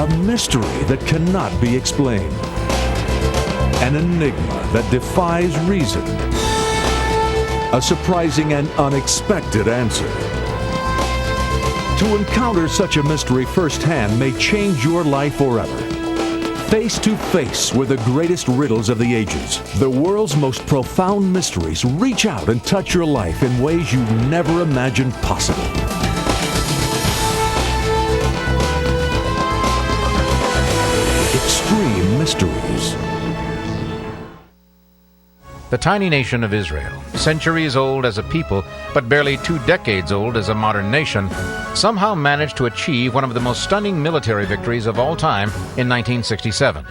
A mystery that cannot be explained. An enigma that defies reason. A surprising and unexpected answer. To encounter such a mystery firsthand may change your life forever. Face to face with the greatest riddles of the ages, the world's most profound mysteries reach out and touch your life in ways you never imagined possible. Xtrem Mysteries. The tiny nation of Israel, centuries old as a people, but barely 2 decades old as a modern nation, somehow managed to achieve one of the most stunning military victories of all time in 1967.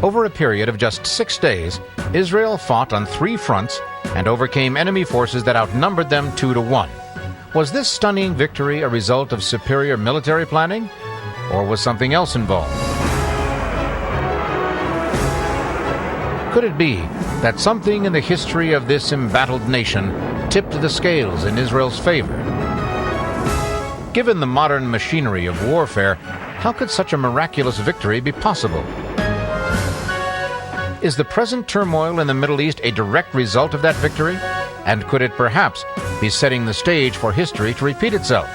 Over a period of just 6 days, Israel fought on 3 fronts and overcame enemy forces that outnumbered them 2-1. Was this stunning victory a result of superior military planning, or was something else involved? Could it be that something in the history of this embattled nation tipped the scales in Israel's favor? Given the modern machinery of warfare, how could such a miraculous victory be possible? Is the present turmoil in the Middle East a direct result of that victory? And could it perhaps be setting the stage for history to repeat itself?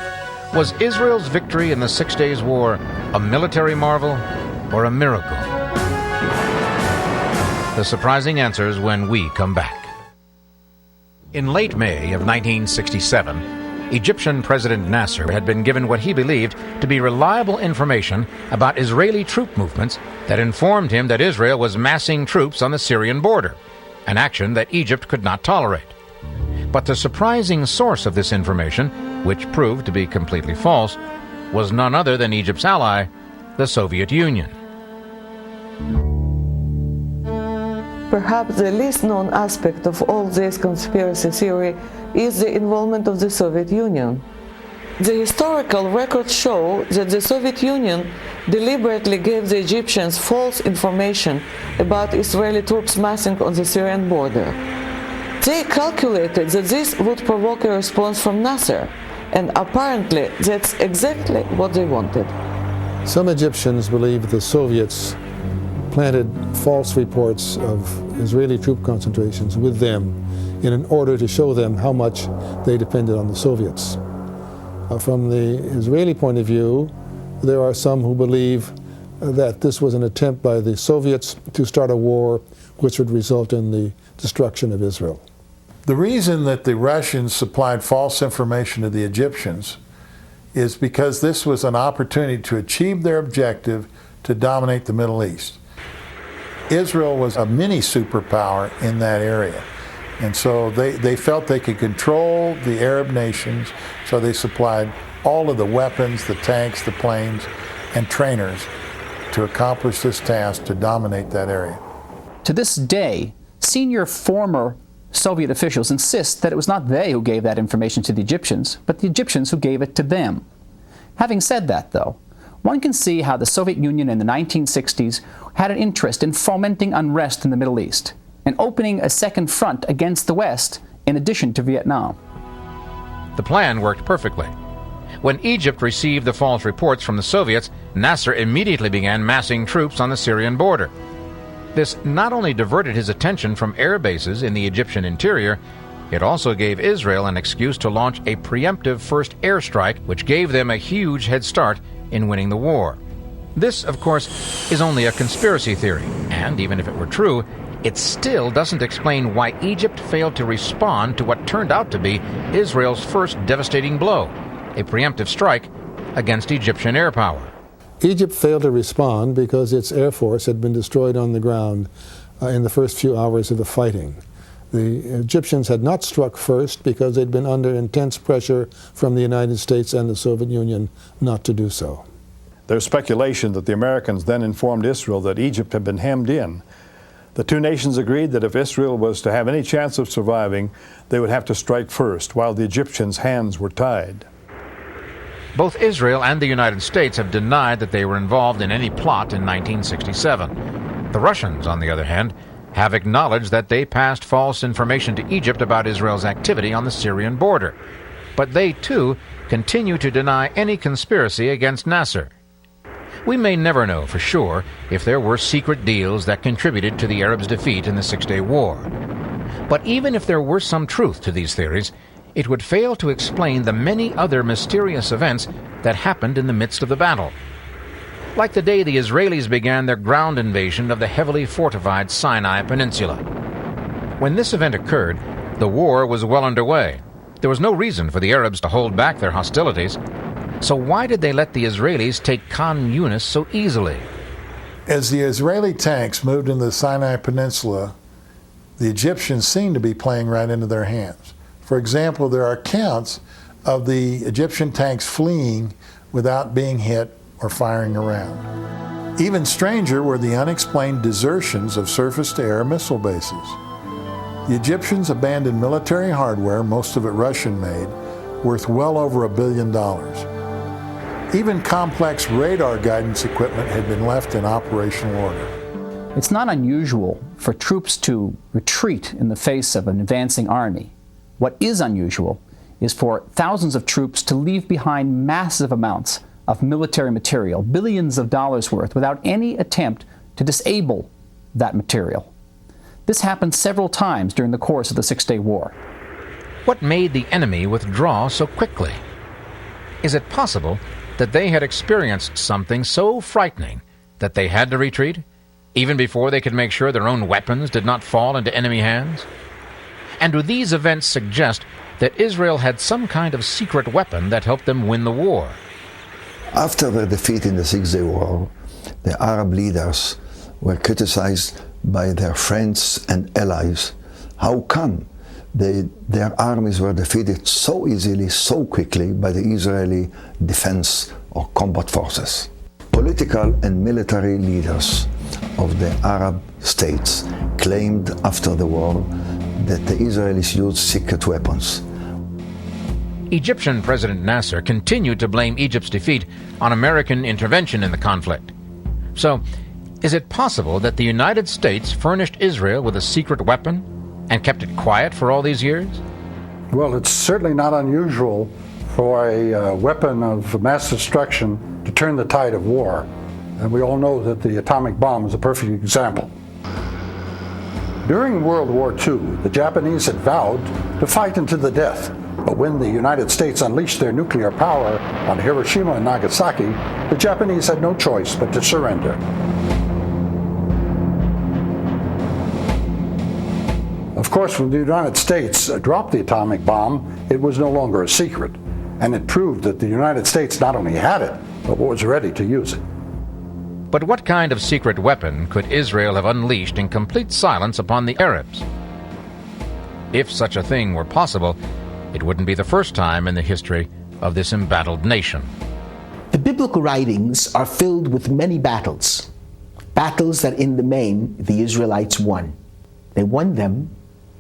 Was Israel's victory in the 6 Days' War a military marvel or a miracle? The surprising answers when we come back. In late May of 1967, Egyptian President Nasser had been given what he believed to be reliable information about Israeli troop movements that informed him that Israel was massing troops on the Syrian border, an action that Egypt could not tolerate. But the surprising source of this information, which proved to be completely false, was none other than Egypt's ally, the Soviet Union. Perhaps the least known aspect of all this conspiracy theory is the involvement of the Soviet Union. The historical records show that the Soviet Union deliberately gave the Egyptians false information about Israeli troops massing on the Syrian border. They calculated that this would provoke a response from Nasser, and apparently that's exactly what they wanted. Some Egyptians believe the Soviets planted false reports of Israeli troop concentrations with them in order to show them how much they depended on the Soviets. From the Israeli point of view, there are some who believe that this was an attempt by the Soviets to start a war which would result in the destruction of Israel. The reason that the Russians supplied false information to the Egyptians is because this was an opportunity to achieve their objective to dominate the Middle East. Israel was a mini superpower in that area. And so they felt they could control the Arab nations, so they supplied all of the weapons, the tanks, the planes, and trainers to accomplish this task to dominate that area. To this day, senior former Soviet officials insist that it was not they who gave that information to the Egyptians, but the Egyptians who gave it to them. Having said that, though, one can see how the Soviet Union in the 1960s had an interest in fomenting unrest in the Middle East and opening a second front against the West in addition to Vietnam. The plan worked perfectly. When Egypt received the false reports from the Soviets, Nasser immediately began massing troops on the Syrian border. This not only diverted his attention from air bases in the Egyptian interior, it also gave Israel an excuse to launch a preemptive first airstrike, which gave them a huge head start in winning the war. This, of course, is only a conspiracy theory, and even if it were true, it still doesn't explain why Egypt failed to respond to what turned out to be Israel's first devastating blow, a preemptive strike against Egyptian air power. Egypt failed to respond because its air force had been destroyed on the ground in the first few hours of the fighting. The Egyptians had not struck first because they'd been under intense pressure from the United States and the Soviet Union not to do so. There's speculation that the Americans then informed Israel that Egypt had been hemmed in. The two nations agreed that if Israel was to have any chance of surviving, they would have to strike first, while the Egyptians' hands were tied. Both Israel and the United States have denied that they were involved in any plot in 1967. The Russians, on the other hand, have acknowledged that they passed false information to Egypt about Israel's activity on the Syrian border. But they, too, continue to deny any conspiracy against Nasser. We may never know for sure if there were secret deals that contributed to the Arabs' defeat in the Six-Day War. But even if there were some truth to these theories, it would fail to explain the many other mysterious events that happened in the midst of the battle. Like the day the Israelis began their ground invasion of the heavily fortified Sinai Peninsula. When this event occurred, the war was well underway. There was no reason for the Arabs to hold back their hostilities. So why did they let the Israelis take Khan Yunis so easily? As the Israeli tanks moved into the Sinai Peninsula, the Egyptians seemed to be playing right into their hands. For example, there are accounts of the Egyptian tanks fleeing without being hit or firing around. Even stranger were the unexplained desertions of surface-to-air missile bases. The Egyptians abandoned military hardware, most of it Russian-made, worth well over $1 billion. Even complex radar guidance equipment had been left in operational order. It's not unusual for troops to retreat in the face of an advancing army. What is unusual is for thousands of troops to leave behind massive amounts of military material, billions of dollars worth, without any attempt to disable that material. This happened several times during the course of the Six-Day War. What made the enemy withdraw so quickly? Is it possible that they had experienced something so frightening that they had to retreat, even before they could make sure their own weapons did not fall into enemy hands? And do these events suggest that Israel had some kind of secret weapon that helped them win the war? After their defeat in the Six-Day War, the Arab leaders were criticized by their friends and allies. How come their armies were defeated so easily, so quickly by the Israeli defense or combat forces? Political and military leaders of the Arab states claimed after the war that the Israelis used secret weapons. Egyptian President Nasser continued to blame Egypt's defeat on American intervention in the conflict. So, is it possible that the United States furnished Israel with a secret weapon and kept it quiet for all these years? Well, it's certainly not unusual for a weapon of mass destruction to turn the tide of war. And we all know that the atomic bomb is a perfect example. During World War II, the Japanese had vowed to fight unto the death. But when the United States unleashed their nuclear power on Hiroshima and Nagasaki, the Japanese had no choice but to surrender. Of course, when the United States dropped the atomic bomb, it was no longer a secret, and it proved that the United States not only had it, but was ready to use it. But what kind of secret weapon could Israel have unleashed in complete silence upon the Arabs? If such a thing were possible, it wouldn't be the first time in the history of this embattled nation. The biblical writings are filled with many battles, battles that in the main the Israelites won. They won them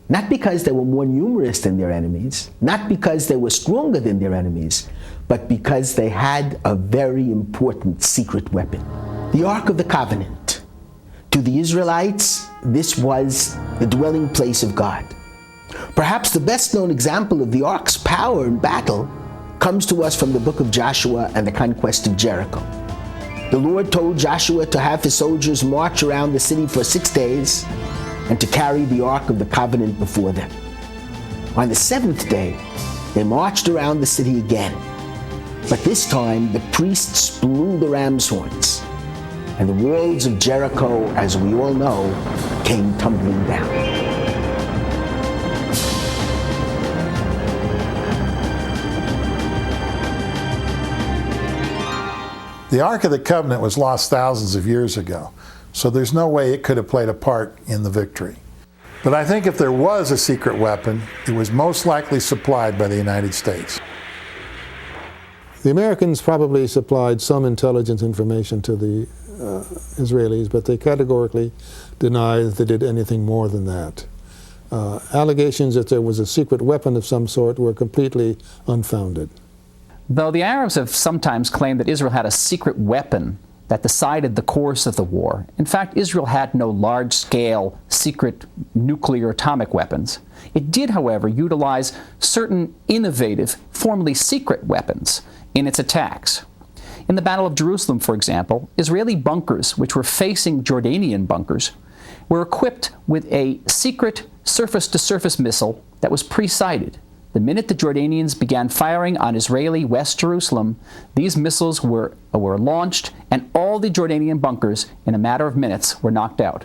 not because they were more numerous than their enemies, not because they were stronger than their enemies, but because they had a very important secret weapon, the Ark of the Covenant. To the Israelites, this was the dwelling place of God. Perhaps the best-known example of the Ark's power in battle comes to us from the book of Joshua and the conquest of Jericho. The Lord told Joshua to have his soldiers march around the city for 6 days and to carry the Ark of the Covenant before them. On the seventh day, they marched around the city again. But this time, the priests blew the ram's horns, and the walls of Jericho, as we all know, came tumbling down. The Ark of the Covenant was lost thousands of years ago, so there's no way it could have played a part in the victory. But I think if there was a secret weapon, it was most likely supplied by the United States. The Americans probably supplied some intelligence information to the Israelis, but they categorically deny that they did anything more than that. Allegations that there was a secret weapon of some sort were completely unfounded. Though the Arabs have sometimes claimed that Israel had a secret weapon that decided the course of the war, in fact, Israel had no large-scale secret nuclear atomic weapons. It did, however, utilize certain innovative, formerly secret weapons in its attacks. In the Battle of Jerusalem, for example, Israeli bunkers, which were facing Jordanian bunkers, were equipped with a secret surface-to-surface missile that was pre-sighted. The minute the Jordanians began firing on Israeli West Jerusalem, these missiles were launched, and all the Jordanian bunkers, in a matter of minutes, were knocked out.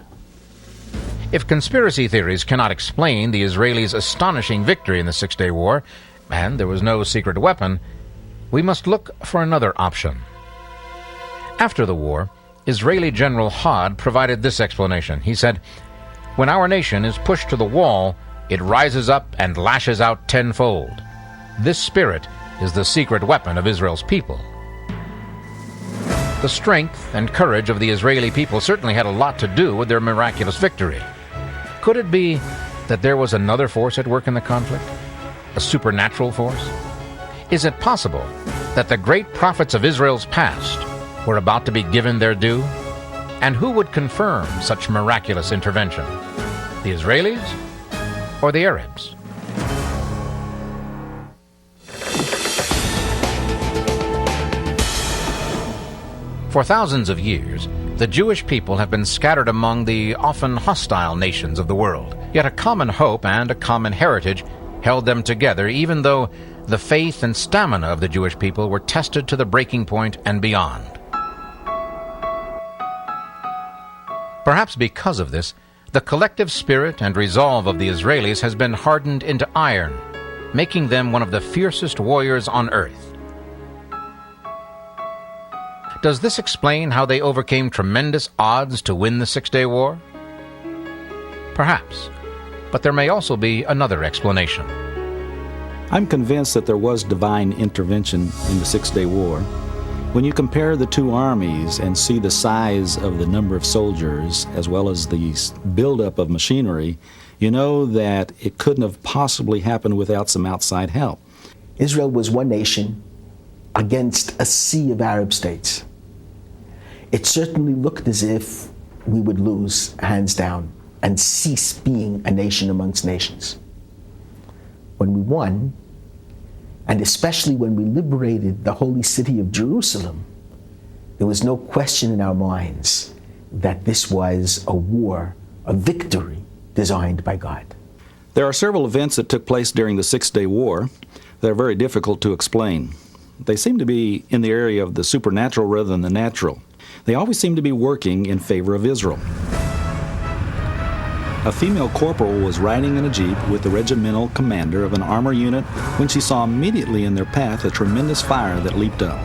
If conspiracy theories cannot explain the Israelis' astonishing victory in the Six-Day War, and there was no secret weapon, we must look for another option. After the war, Israeli General Hod provided this explanation. He said, "When our nation is pushed to the wall, it rises up and lashes out tenfold. This spirit is the secret weapon of Israel's people." The strength and courage of the Israeli people certainly had a lot to do with their miraculous victory. Could it be that there was another force at work in the conflict? A supernatural force? Is it possible that the great prophets of Israel's past were about to be given their due? And who would confirm such miraculous intervention? The Israelis or the Arabs? For thousands of years, the Jewish people have been scattered among the often hostile nations of the world. Yet a common hope and a common heritage held them together, even though the faith and stamina of the Jewish people were tested to the breaking point and beyond. Perhaps because of this, the collective spirit and resolve of the Israelis has been hardened into iron, making them one of the fiercest warriors on earth. Does this explain how they overcame tremendous odds to win the Six-Day War? Perhaps, but there may also be another explanation. I'm convinced that there was divine intervention in the Six-Day War. When you compare the two armies and see the size of the number of soldiers as well as the buildup of machinery, you know that it couldn't have possibly happened without some outside help. Israel was one nation against a sea of Arab states. It certainly looked as if we would lose, hands down, and cease being a nation amongst nations. When we won, and especially when we liberated the holy city of Jerusalem, there was no question in our minds that this was a war, a victory designed by God. There are several events that took place during the Six-Day War that are very difficult to explain. They seem to be in the area of the supernatural rather than the natural. They always seem to be working in favor of Israel. A female corporal was riding in a jeep with the regimental commander of an armor unit when she saw immediately in their path a tremendous fire that leaped up.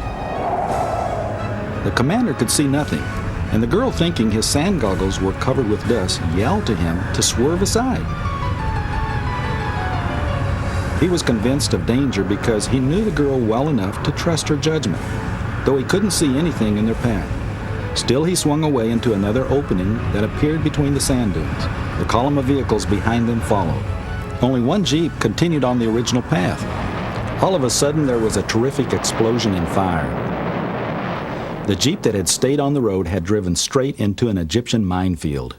The commander could see nothing, and the girl, thinking his sand goggles were covered with dust, yelled to him to swerve aside. He was convinced of danger because he knew the girl well enough to trust her judgment, though he couldn't see anything in their path. Still, he swung away into another opening that appeared between the sand dunes. The column of vehicles behind them followed. Only one Jeep continued on the original path. All of a sudden, there was a terrific explosion in fire. The Jeep that had stayed on the road had driven straight into an Egyptian minefield.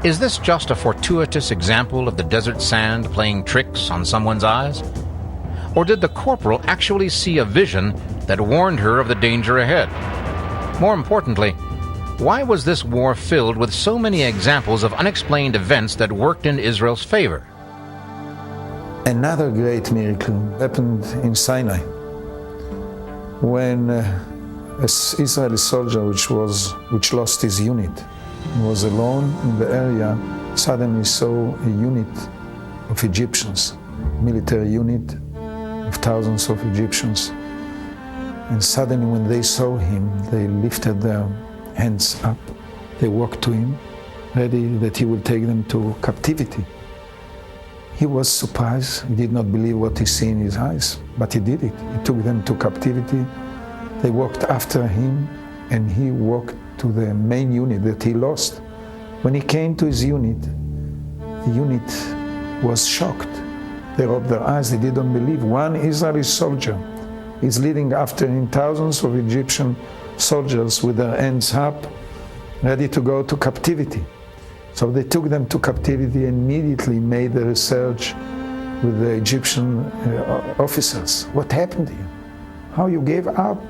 Is this just a fortuitous example of the desert sand playing tricks on someone's eyes? Or did the corporal actually see a vision that warned her of the danger ahead? More importantly, why was this war filled with so many examples of unexplained events that worked in Israel's favor? Another great miracle happened in Sinai when an Israeli soldier which lost his unit was alone in the area, suddenly saw a unit of Egyptians, military unit of thousands of Egyptians. And suddenly when they saw him, they lifted their hands up. They walked to him, ready that he would take them to captivity. He was surprised. He did not believe what he saw in his eyes, but he did it. He took them to captivity. They walked after him, and he walked to the main unit that he lost. When he came to his unit, the unit was shocked. They rubbed their eyes. They didn't believe. One Israeli soldier is leading after him thousands of Egyptian soldiers with their hands up, ready to go to captivity. So they took them to captivity and immediately made the research with the Egyptian officers. What happened to you? How you gave up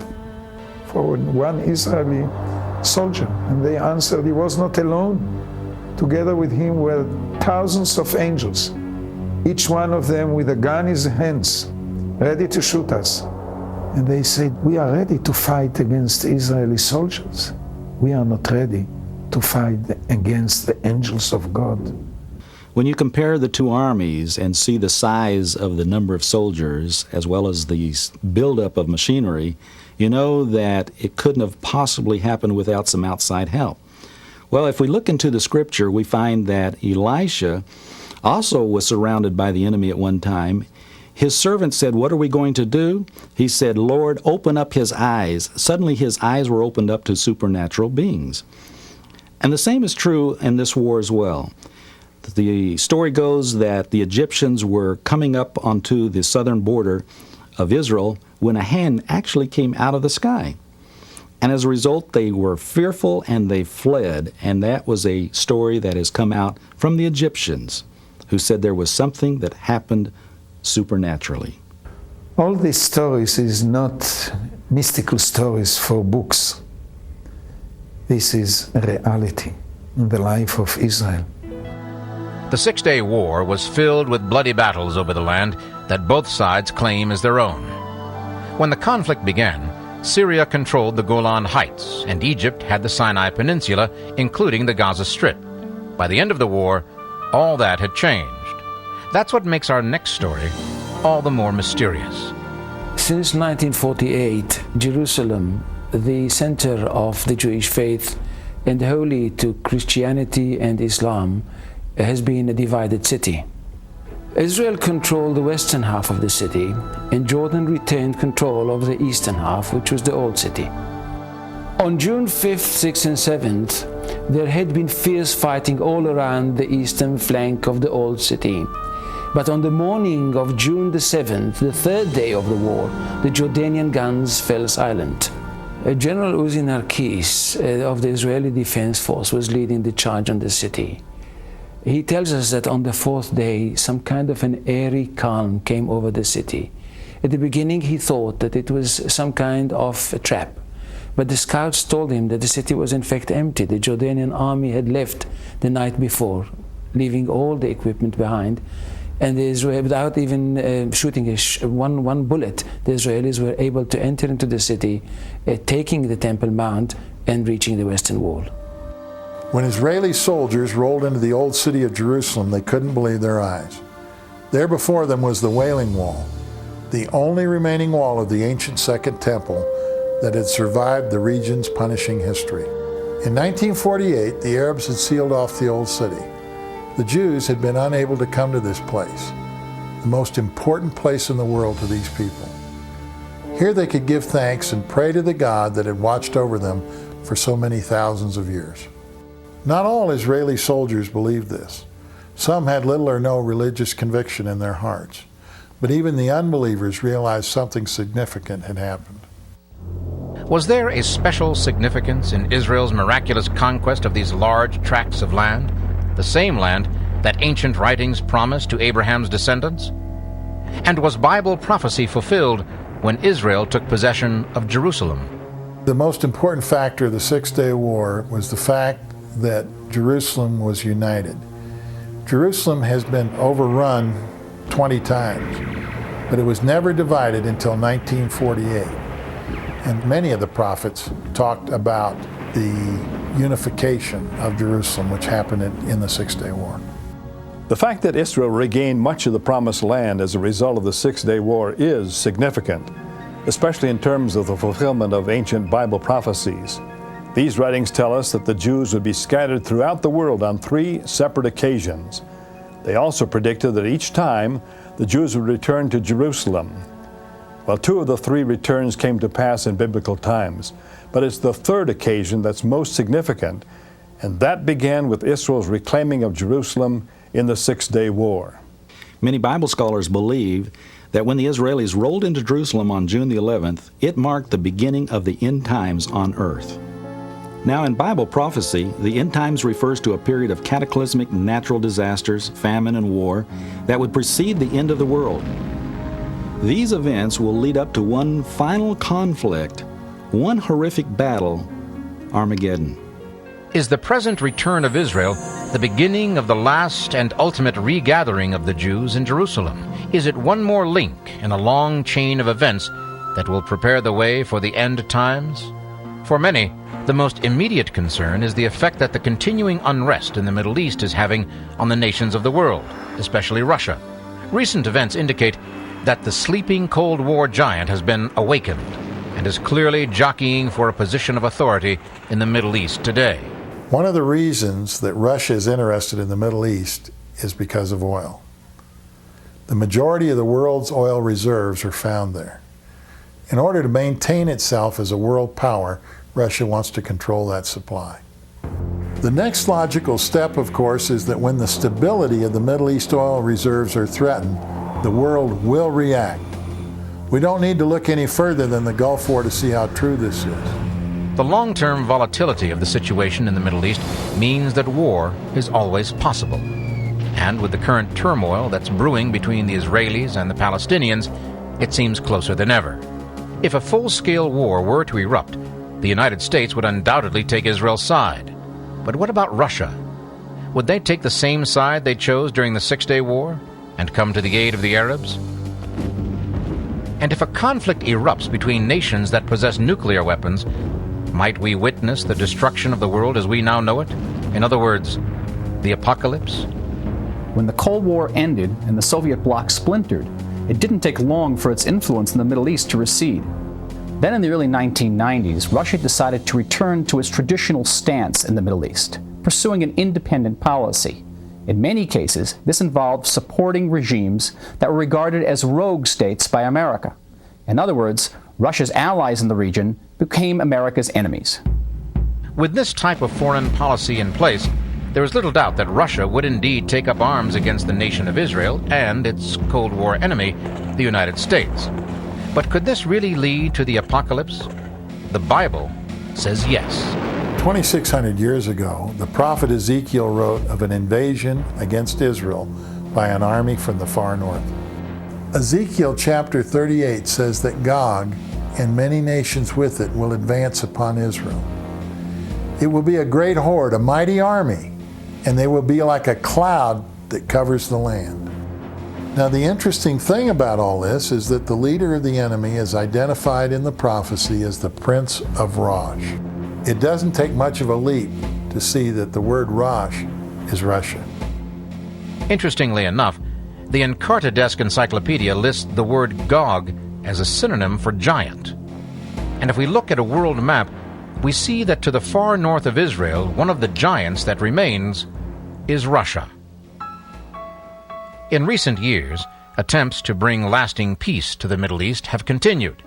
for one Israeli soldier. And they answered, he was not alone. Together with him were thousands of angels, each one of them with a gun in his hands, ready to shoot us. And they said, we are ready to fight against Israeli soldiers. We are not ready to fight against the angels of God. When you compare the two armies and see the size of the number of soldiers as well as the buildup of machinery, you know that it couldn't have possibly happened without some outside help. Well, if we look into the scripture, we find that Elisha also was surrounded by the enemy at one time. His servant said, what are we going to do? He said, Lord, open up his eyes. Suddenly his eyes were opened up to supernatural beings. And the same is true in this war as well. The story goes that the Egyptians were coming up onto the southern border of Israel when a hand actually came out of the sky. And as a result, they were fearful and they fled. And that was a story that has come out from the Egyptians, who said there was something that happened supernaturally. All these stories is not mystical stories for books. This is a reality in the life of Israel. The Six-Day War was filled with bloody battles over the land that both sides claim as their own. When the conflict began, Syria controlled the Golan Heights, and Egypt had the Sinai Peninsula, including the Gaza Strip. By the end of the war, all that had changed. That's what makes our next story all the more mysterious. Since 1948, Jerusalem, the center of the Jewish faith and holy to Christianity and Islam, has been a divided city. Israel controlled the western half of the city, and Jordan retained control of the eastern half, which was the old city. On June 5th, 6th, and 7th, there had been fierce fighting all around the eastern flank of the old city. But on the morning of June the 7th, the third day of the war, the Jordanian guns fell silent. General Uzi Narkis of the Israeli Defense Force was leading the charge on the city. He tells us that on the fourth day, some kind of an airy calm came over the city. At the beginning, he thought that it was some kind of a trap. But the scouts told him that the city was in fact empty. The Jordanian army had left the night before, leaving all the equipment behind. And without even shooting one bullet, the Israelis were able to enter into the city, taking the Temple Mount and reaching the Western Wall. When Israeli soldiers rolled into the old city of Jerusalem, they couldn't believe their eyes. There before them was the Wailing Wall, the only remaining wall of the ancient Second Temple that had survived the region's punishing history. In 1948, the Arabs had sealed off the old city. The Jews had been unable to come to this place, the most important place in the world to these people. Here they could give thanks and pray to the God that had watched over them for so many thousands of years. Not all Israeli soldiers believed this. Some had little or no religious conviction in their hearts. But even the unbelievers realized something significant had happened. Was there a special significance in Israel's miraculous conquest of these large tracts of land, the same land that ancient writings promised to Abraham's descendants? And was Bible prophecy fulfilled when Israel took possession of Jerusalem? The most important factor of the Six-Day War was the fact that Jerusalem was united. Jerusalem has been overrun 20 times, but it was never divided until 1948. And many of the prophets talked about the unification of Jerusalem, which happened in the Six-Day War. The fact that Israel regained much of the Promised Land as a result of the Six-Day War is significant, especially in terms of the fulfillment of ancient Bible prophecies. These writings tell us that the Jews would be scattered throughout the world on 3 separate occasions. They also predicted that each time the Jews would return to Jerusalem. Well, 2 of the 3 returns came to pass in biblical times, but it's the third occasion that's most significant, and that began with Israel's reclaiming of Jerusalem in the Six-Day War. Many Bible scholars believe that when the Israelis rolled into Jerusalem on June the 11th, it marked the beginning of the end times on earth. Now, in Bible prophecy, the end times refers to a period of cataclysmic natural disasters, famine, and war that would precede the end of the world. These events will lead up to one final conflict one horrific battle, Armageddon. Is the present return of Israel the beginning of the last and ultimate regathering of the Jews in Jerusalem? Is it one more link in a long chain of events that will prepare the way for the end times? For many, the most immediate concern is the effect that the continuing unrest in the Middle East is having on the nations of the world, especially Russia. Recent events indicate that the sleeping Cold War giant has been awakened and is clearly jockeying for a position of authority in the Middle East today. One of the reasons that Russia is interested in the Middle East is because of oil. The majority of the world's oil reserves are found there. In order to maintain itself as a world power, Russia wants to control that supply. The next logical step, of course, is that when the stability of the Middle East oil reserves are threatened, the world will react. We don't need to look any further than the Gulf War to see how true this is. The long-term volatility of the situation in the Middle East means that war is always possible. And with the current turmoil that's brewing between the Israelis and the Palestinians, it seems closer than ever. If a full-scale war were to erupt, the United States would undoubtedly take Israel's side. But what about Russia? Would they take the same side they chose during the Six-Day War and come to the aid of the Arabs? And if a conflict erupts between nations that possess nuclear weapons, might we witness the destruction of the world as we now know it? In other words, the apocalypse? When the Cold War ended and the Soviet bloc splintered, it didn't take long for its influence in the Middle East to recede. Then in the early 1990s, Russia decided to return to its traditional stance in the Middle East, pursuing an independent policy. In many cases, this involved supporting regimes that were regarded as rogue states by America. In other words, Russia's allies in the region became America's enemies. With this type of foreign policy in place, there is little doubt that Russia would indeed take up arms against the nation of Israel and its Cold War enemy, the United States. But could this really lead to the apocalypse? The Bible says yes. 2,600 years ago, the prophet Ezekiel wrote of an invasion against Israel by an army from the far north. Ezekiel chapter 38 says that Gog and many nations with it will advance upon Israel. It will be a great horde, a mighty army, and they will be like a cloud that covers the land. Now, the interesting thing about all this is that the leader of the enemy is identified in the prophecy as the Prince of Rosh. It doesn't take much of a leap to see that the word Rosh is Russia. Interestingly enough, the Encarta-Desk Encyclopedia lists the word Gog as a synonym for giant. And if we look at a world map, we see that to the far north of Israel, one of the giants that remains is Russia. In recent years, attempts to bring lasting peace to the Middle East have continued,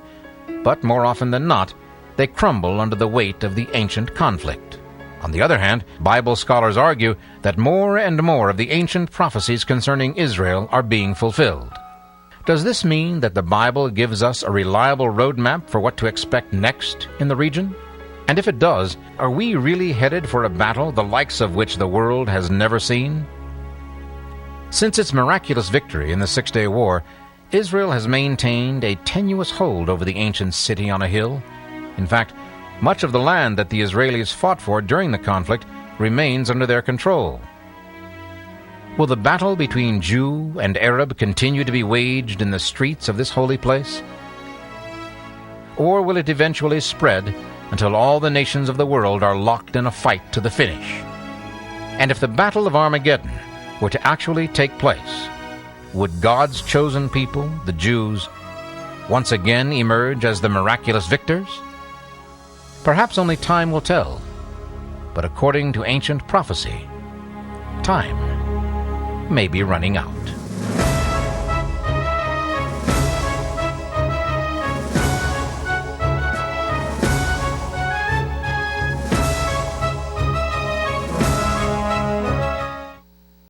but more often than not, they crumble under the weight of the ancient conflict. On the other hand, Bible scholars argue that more and more of the ancient prophecies concerning Israel are being fulfilled. Does this mean that the Bible gives us a reliable roadmap for what to expect next in the region? And if it does, are we really headed for a battle the likes of which the world has never seen? Since its miraculous victory in the Six-Day War, Israel has maintained a tenuous hold over the ancient city on a hill. In fact, much of the land that the Israelis fought for during the conflict remains under their control. Will the battle between Jew and Arab continue to be waged in the streets of this holy place? Or will it eventually spread until all the nations of the world are locked in a fight to the finish? And if the Battle of Armageddon were to actually take place, would God's chosen people, the Jews, once again emerge as the miraculous victors? Perhaps only time will tell, but according to ancient prophecy, time may be running out.